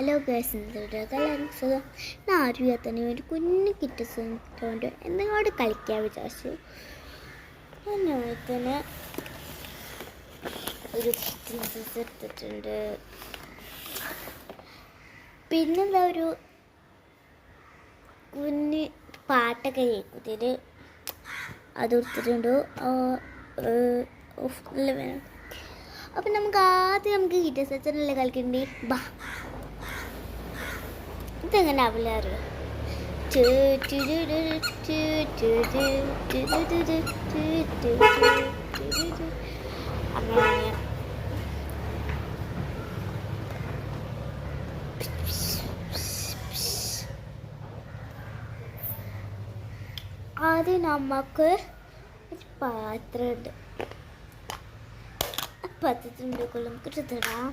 Hello guys, എല്ലാവർക്കും സുഖം. ഞാൻ അറിയാത്തന്നെ ഒരു കുഞ്ഞു കിട്ടുകൊണ്ട് എന്തെങ്കിലും കളിക്കാൻ വിചാരിച്ചു. ഞാൻ തന്നെ ഒരു കിറ്റൻസ് എടുത്തിട്ടുണ്ട്. പിന്നെന്താ ഒരു കുഞ്ഞ് പാട്ടൊക്കെ കേൾക്കുന്നതിൽ അത് എടുത്തിട്ടുണ്ട്. നല്ല വേണം. അപ്പം നമുക്ക് ആദ്യം കിറ്റൻസല്ലേ കളിക്കണ്ടേ. ബാ, ഇതെങ്ങനെ ആവില്ല അറിയോ? അങ്ങനെ ആദ്യം നമുക്ക് ഒരു പാത്രമുണ്ട്. പാത്രത്തിൻ്റെ നമുക്ക് എടുത്തിടാം.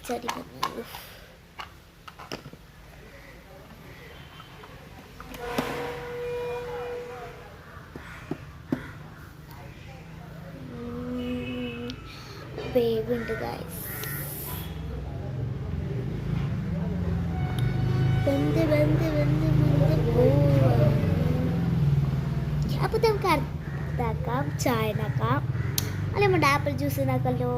ചെടി വേവുണ്ട് ഗൈസ്. വെന്ത് പോവാം. അപ്പോൾ നമുക്ക് ഇതാക്കാം, ചായ ഉണ്ടാക്കാം. അല്ലെ നമ്മുടെ ആപ്പിൾ ജ്യൂസ് ഉണ്ടാക്കല്ലോ.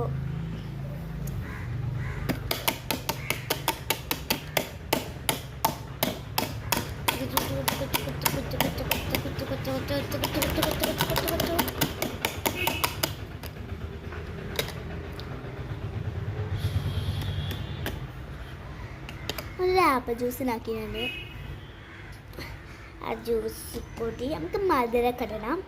ഒരു ആപ്പിൾ ജ്യൂസിനാക്കിയാണ്. ആ ജ്യൂസ് പൊടി നമുക്ക് മധുരമൊക്കെ ഇടണം.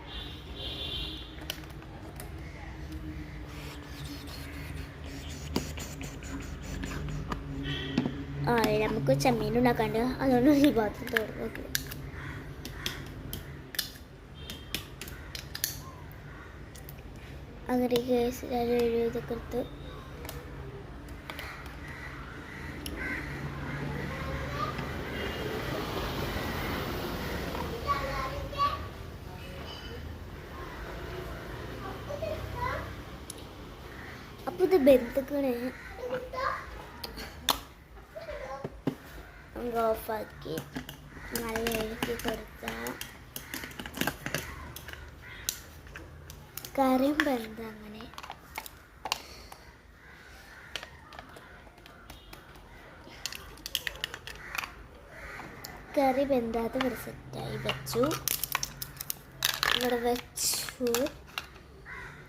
നമുക്ക് ചെമ്മീൻ ഉണ്ടാക്കാണ്ട്, അതുകൊണ്ട് ഈ പാത്രം തുറന്നു. അങ്ങനെ ഇതൊക്കെ എടുത്ത് അപ്പോൾ ഇത് ബന്ധുക്കളെ നമുക്ക് ഓഫാക്കി നല്ല ഇളക്കി കൊടുത്താൽ കറിയും വെന്ത് അങ്ങനെ കറി വെന്താതെ ഇവിടെ സെറ്റായി വെച്ചു.